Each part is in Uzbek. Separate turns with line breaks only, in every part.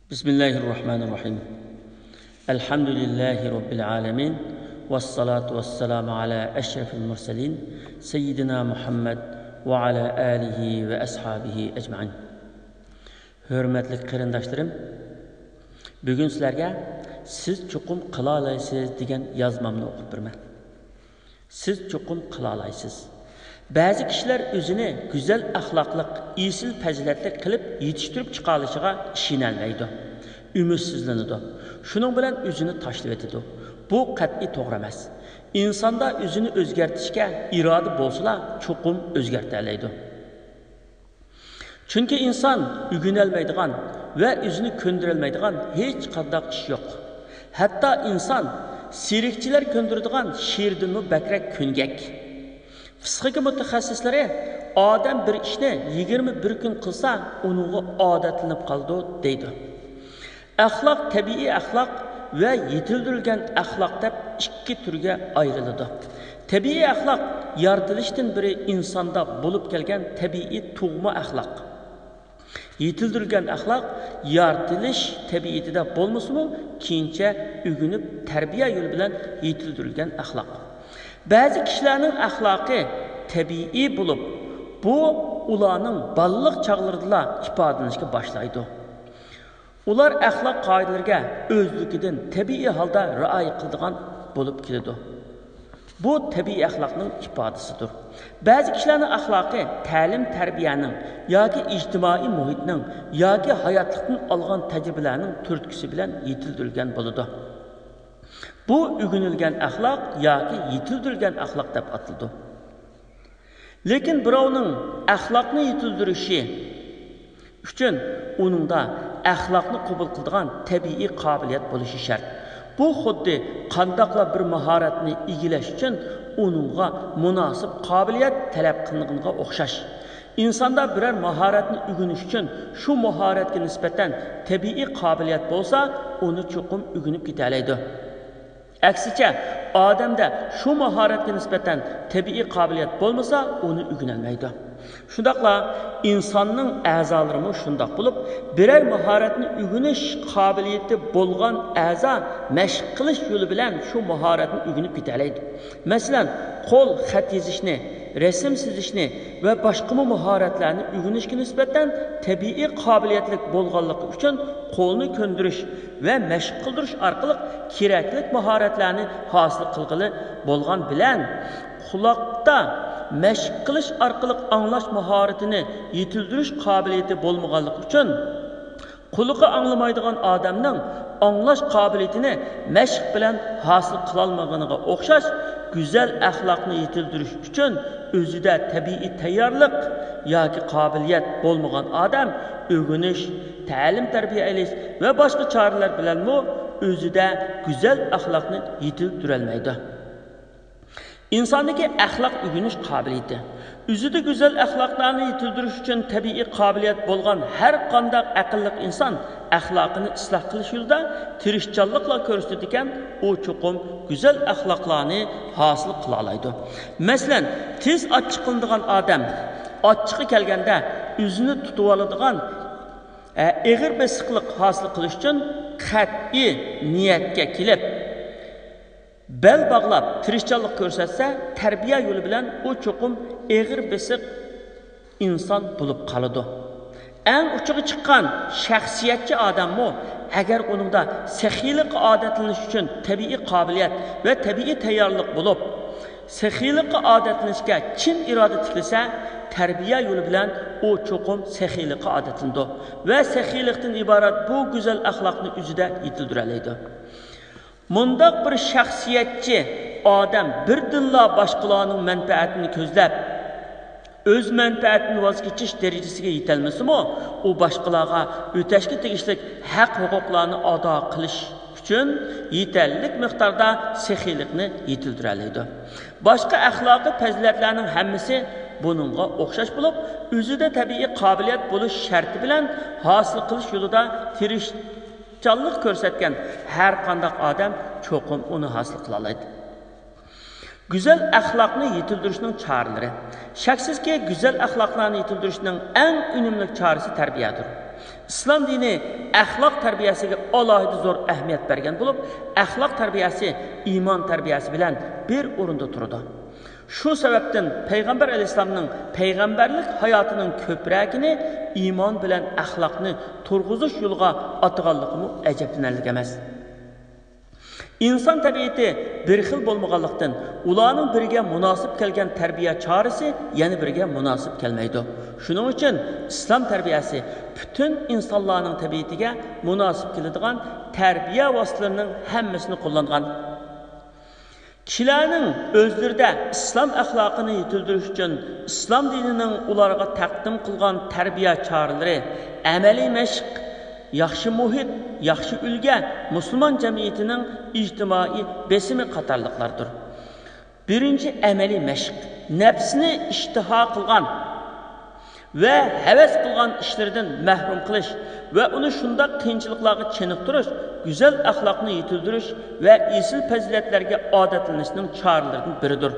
Bismillahirrahmanirrahim. Elhamdülillahi Rabbil alemin. Vessalatu vesselamu ala eşrefil murselin. Seyyidina Muhammed ve ala alihi ve ashabihi ecmain. Hürmetli qarindoshlarım, bugun sizlarga siz chuqum qila olaysiz degan yozmamni o'qib beraman. Siz chuqum qila olaysiz. Ba'zi kishilar o'zini go'zal axloqliq, isil fazilatli qilib yetishtirib chiqa olishiga ishonolmaydi, umidsizlanadi. Shuning bilan o'zini tashlab etadi. Bu qat'iy to'g'ri emas. Insonda o'zini o'zgartirishga iroda bo'lsa, chuqum o'zgartira oladi. Chunki inson o'rganolmaydigan va o'zini ko'ndirolmaydigan hech qanday ish yo'q. Hatto inson sirikchilar ko'ndiradigan she'rdan bakrak ko'ngak. Psixika mutaxassislari odam bir ishni 21 kun qilsa, uningga odatlanib qoldi deydi. Axloq tabiiy axloq va yetildirilgan axloq deb ikki turga ayriladi. Tabiiy axloq yaratilishdan biri insonda bo'lib kelgan tabiiy tug'ma axloq. Yetildirilgan axloq yaratilish tabiatida bo'lmasa-mu, keyincha o'rganib tarbiya yo'li bilan yetildirilgan axloq. Ba'zi kishilarning axloqi tabiiy bo'lib, bu ularning balliq chaqlarida ifodalanishga boshlaydi. Ular axloq qoidalariga o'zligidan tabiiy holda rioya qiladigan bo'lib keladi. Bu tabiiy axloqning ifodasidir. Ba'zi kishilarning axloqi ta'lim tarbiyaning yoki ijtimoiy muhitning yoki hayotlikdan olgan tajribalarning turtkisi bilan yetildirilgan bo'ladi. Bu o'rganilgan axloq yoki yetildirilgan axloq deb ataladi. Lekin birovning axloqni yetildirishi uchun uningda axloqni qabul qiladigan tabiiy qobiliyat bo'lishi shart. Bu xuddi qandaqla bir mahoratni egillash uchun uningga munosib qobiliyat talab qilinganiga o'xshash. İnsonda biror mahoratni o'rganish uchun shu mahoratga nisbatan tabiiy qobiliyat bo'lsa, uni chuqum o'rganib keta oladi. Aksicha, odamda shu mahoratga nisbatan tabiiy qobiliyat bo'lmasa, uni o'rganolmaydi. Shundaqla insonning a'zolari shundoq bo'lib, biror mahoratni o'rganish qobiliyati bo'lgan a'zo mashq qilish yo'li bilan shu mahoratni o'rganib keta oladi. Masalan, qo'l xat yozishni, rasm chizishni va boshqa mahoratlarni o'rganishga nisbatan tabiiy qobiliyatli bo'lganligi uchun qo'lni ko'ndirish va mashq qildirish orqali kerakli mahoratlarni hosil qilg'ili bo'lgan bilan quloqda mashq qilish orqali anglash mahoratini yetildirish qobiliyati bo'lmaganligi uchun quloqi anglamaydigan odamning anglash qobiliyatini mashq bilan hosil qila olmaganiga o'xshash go'zal axloqni yetildirish uchun o'zida tabiiy tayyorlik yoki qobiliyat bo'lmagan odam o'rganish, ta'lim tarbiya olish va boshqa choralar bilan o'zida go'zal axloqni yetildira olmaydi. İnsondagi axloq o'rganish qobiliyati o'zida go'zal axloqlarni yetildirish uchun tabiiy qobiliyat bo'lgan har qanday aqlli inson axloqini isloh qilish yo'lida tirishchanlikla ko'rsatdi ekan, u chuqum go'zal axloqlarni hosil qila oladi. Masalan, tez ochiq qilinadigan odam ochiqqa kelganda o'zini tutib oladigan eg'ir besiqlik hosil qilish uchun qat'iy niyatga kelib bel bağlab, tirishchanlik ko'rsatsa, tarbiya yo'li bilan u chuqum eg'ir besiq inson bo'lib qoladi. Eng uchiga chiqqan shaxsiyatchi odammi, agar uningda saxiylik odatlanish uchun tabiiy qobiliyat va tabiiy tayyorlik bo'lib, saxiylikqa odatlanishga chin iroda tiklasa, tarbiya yo'li bilan u chuqum saxiylikqa odatlanadi va saxiylikdan iborat bu go'zal axloqni o'zida yetildira oladi. Mundaq bir shaxsiyatchi odam birdinla boshqalarning manfaatini ko'zlab, o'z manfaatini voz kechish darajasiga yetolmasa-mu, u boshqalarga o'tashga tegishli haq-huquqlarni ado qilish uchun yetarli miqdorda saxiylikni yetildira oladi. Boshqa axloqiy fazilatlarning hammasi buningga o'xshash bo'lib, o'zida tabiiy qobiliyat bo'lish sharti bilan hosil qilish yo'lida tirishchanlik ko'rsatgan har qanday odam cho'qim uni hosil qila oladi. Güzel ahlakını yetildirishning choralari. Shaksizki, güzel ahlaklarni yetildirishning eng unumli chorasi tarbiyadir. İslam dini ahlak tarbiyasiga alohida zo'r ahamiyat bergan bo'lib, ahlak tarbiyasi iymon tarbiyasi bilan bir o'rinda turadi. Shu sababdan Payg'ambar alayhisolamning payg'ambarlik hayotining ko'pragini iymon bilan ahlakni turg'izish yo'liga atganligi ajablanarli emas. İnsan tabiati bir xil bo'lmaganlikdan, ularning biriga munosib kelgan tarbiya chorasi yana biriga munosib kelmaydi. Shuning uchun islom tarbiyasi bütün insonlarning tabiatiga munosib keladigan tarbiya vositalarining hammasini qo'llangan. Kishilarning o'zlarida islom axloqini yetildirish uchun islom dinining ularga taqdim qilgan tarbiya choralari, amaliy mashq, yaxshi muhit, yaxshi ulga musulmon jamiyatining ijtimoiy besimi qatorliqlardir. Birinchi amaliy mashq, nafsni ishtiho qilgan ve heves qilgan ishlardan mahrum qilish ve uni shunday qiyinchiliklarga chiniqtirish, güzel ahlakni yetildirish ve esil fazilatlarga odatlanishning choralaridan biridir.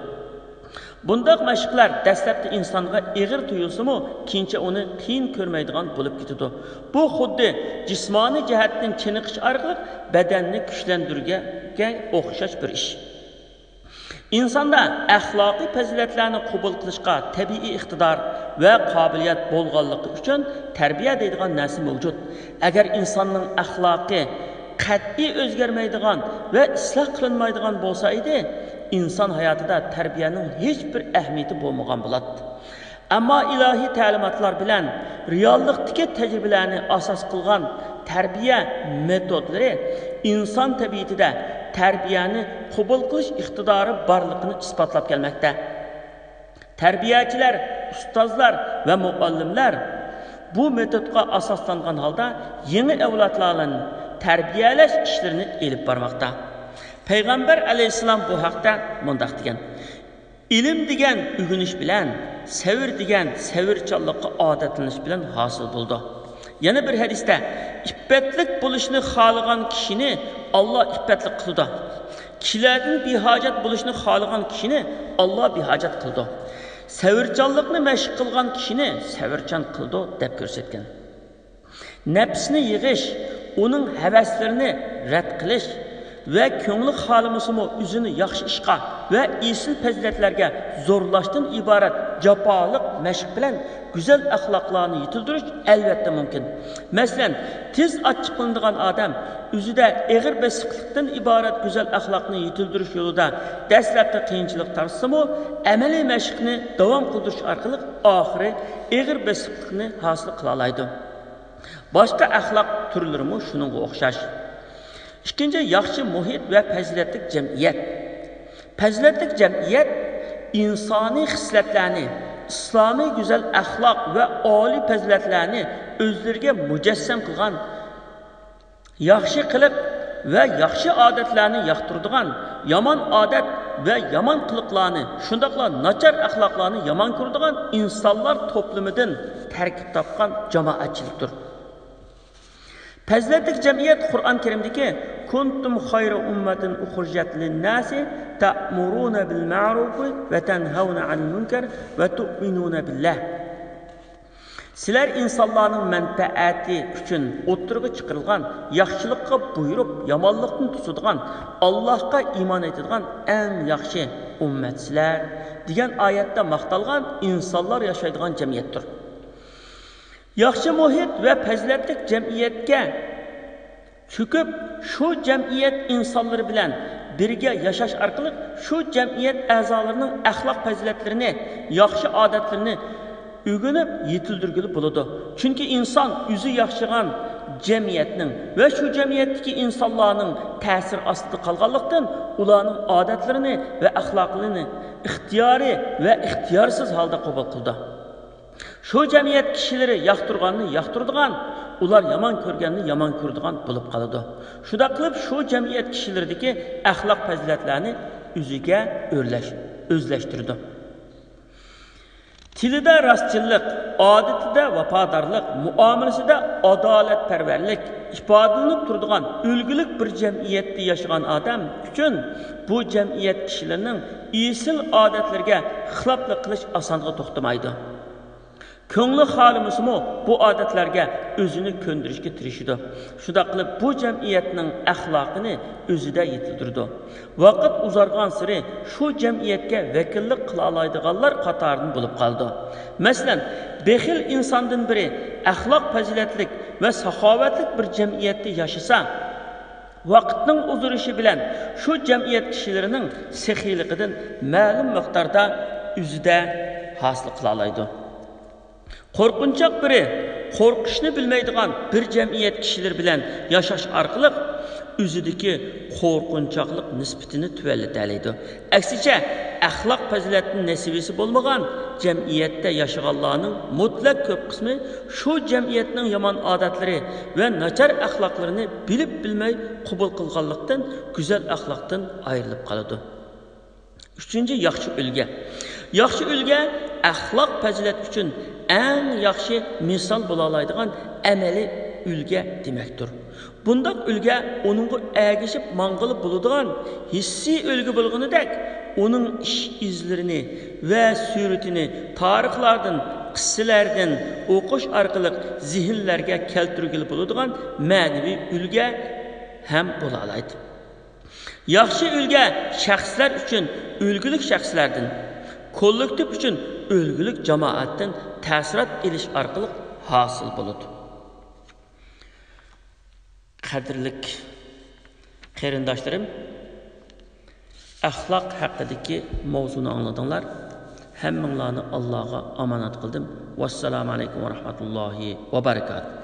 Bundaq mashqlar dastlabda insonga ig'ir tuyulsa-mu, keyincha uni qiyin ko'rmaydigan bo'lib ketadi. Bu xuddi jismoniy jihatdan chiniqish orqali badanni kuchlantirishga o'xshash bir ish. İnsanda axloqiy fazilatlarni qabul qilishga tabiiy iqtidor va qobiliyat bo'lganligi uchun tarbiya deydigan narsa mavjud. Agar insonning axloqi qat'iy o'zgarmaydigan va isloh qilinmaydigan bo'lsa edi, inson hayotida tarbiyaning hech bir ahamiyati bo'lmagan bo'ladi. Ammo ilohiy ta'limotlar bilan reallikdagi tajribalarni asos qilgan tarbiya metodlari inson tabiatida tarbiyani qabul qilish iqtidori borligini isbotlab kelmoqda. Tarbiyachilar, ustozlar va muallimlar bu metodga asoslangan holda yangi avlodlarni tarbiyalash ishlarini elib bormoqda. Payg'ambar alayhissalom bu haqda mundaq degan: "İlim degan o'rganish bilan, savr degan savrchanlikqa odatlanish bilan hosil bo'ldi." Yana bir hadisda iffetlik bo'lishni xohlagan kishini Alloh iffetlik qildi. Kishilarning behojat bo'lishni xohlagan kishini Alloh behojat qildi. Savrchanlikni mashq qilgan kishini savrchan qildi deb ko'rsatgan. Nafsni yig'ish, uning havaslarini rad qilish ve ko'ngli xohlamasimi o'zini yaxshi ishqa ve esil fazilatlarga zo'rlashdan iborat jafoliq mashq bilan güzel axloqlarni yetildirish albatta mumkin. Masalan, tez achchiqlanadigan odam o'zida ig'ir besiqlikdan iborat güzel axloqni yetildirish yo'lida dastlabda qiyinchilik tarsimi, amaliy mashqni davom qildirish orqali oxiri ig'ir besiqlikni hosil qila oladi. Boshqa axloq turlari ham shuningga o'xshash. İkinci, yaxshi muhit ve fazilatli cemiyet. Fazilatli cemiyet, insani xislatlarni, İslami güzel ahlak ve oliy fazilatlarni o'zlariga mujassam qilgan, yaxshi qilib ve yaxshi odatlarni yoqtiradigan, yomon odat ve yomon qiliqlarni, shundaqla nachar axloqlarni yomon ko'radigan insonlar to'plamidan tarkib topgan jamoatchilikdir. Fazilatli jamiyat Qur'on Karimdagi kuntum khayra ummatin ukhrijat lin-nasi ta'muruna bil ma'ruf va tanhauna 'anil munkar va tu'minuna billah. Sizlar insonlarning manfaati uchun o'ttirga chiqarilgan, yaxshilikqa buyurib, yomonlikni tutadigan, Allohga iymon etadigan eng yaxshi ummatsizlar degan oyatda maqtalgan insonlar yashaydigan jamiyatdir. Yaxshi muhit ve fazilatli jamiyatga cho'kib, shu jamiyat insonlari bilan birga yashash orqali shu jamiyat a'zolarining axloq fazilatlarini, yaxshi odatlarini o'rganib yetildirgili bo'ladi. Chunki inson o'zi yaxshigan jamiyatning va shu jamiyatdagi insonlarning ta'sir ostida qolganlikdan ularning odatlarini va axloqlarini ixtiyoriy va ixtiyorsiz holda qabul qildi. Şu cemiyet kişileri yaxtırganını yaxtırdıgan, ular yaman körgenini yaman kördigan bulup kalıdı. Şuda kılıp şu cemiyet kişilerdeki ahlak faziletlerini üzüge özleştirdi. tilida rostchilik, odatida vafodorlik, muomalasida adolatparvarlik ifodalanib turadigan ulgulik bir jamiyatda yashagan odam uchun bu jamiyat kishilarining esil odatlariga xiloflik qilish osonga to'xtamaydi. Ko'ngli xolimisimi bu odatlarga o'zini ko'ndirishga tirishadi. Shunda qilib bu jamiyatning axloqini o'zida yetildirdi. Vaqt uzargan sari shu jamiyatga vakillik qila oladiganlar qatoridan bo'lib qoldi. Masalan, bexil insondan biri axloq fazilatlik va saxovatlik bir jamiyatda yashasa, vaqtning uzarishi bilan shu jamiyat kishilarining sexiyligidan ma'lum miqdorda o'zida hosil qila oladi. Qo'rqinchoq biri qo'rqishni bilmaydigan bir jamiyat kishilar bilan yashash orqali o'zidagi qo'rqinchoqlik nisbatini tuvallatadi. Aksicha, axloq fazilatning nasibasi bo'lmagan jamiyatda yashaganlarning mutlaq ko'p qismi shu jamiyatning yomon odatlari va nachar axloqlarini bilib bilmay qabul qilganlikdan go'zal axloqdan ayrilib qoladi. 3. Yaxshi ulga. Yaxshi ulga axloq fazilat uchun eng yaxshi misol bo'la oladigan amaliy ulga demakdir. Bundaq ulga onunğa əgişib manğılı buladigan hissiy ulga bo'lganidek, onun ish izlarini va suratini tarixlardan, qissalardan o'qish orqali zihinlarga keltirgili bo'ladigan ma'naviy ulga ham bo'la oladi. Yaxshi ulga shaxslar uchun ulgulik shaxslardan, kollektiv uchun ulgulik jamoatdan ta'sirat elish orqali hosil bo'ladi. Qadrlik qarindoshlarim, axloq haqidagi mavzuni angladinglar. Hammanglarni Allohga omonat qildim. Vassalomu alaykum va rahmatullohi va barakatuh.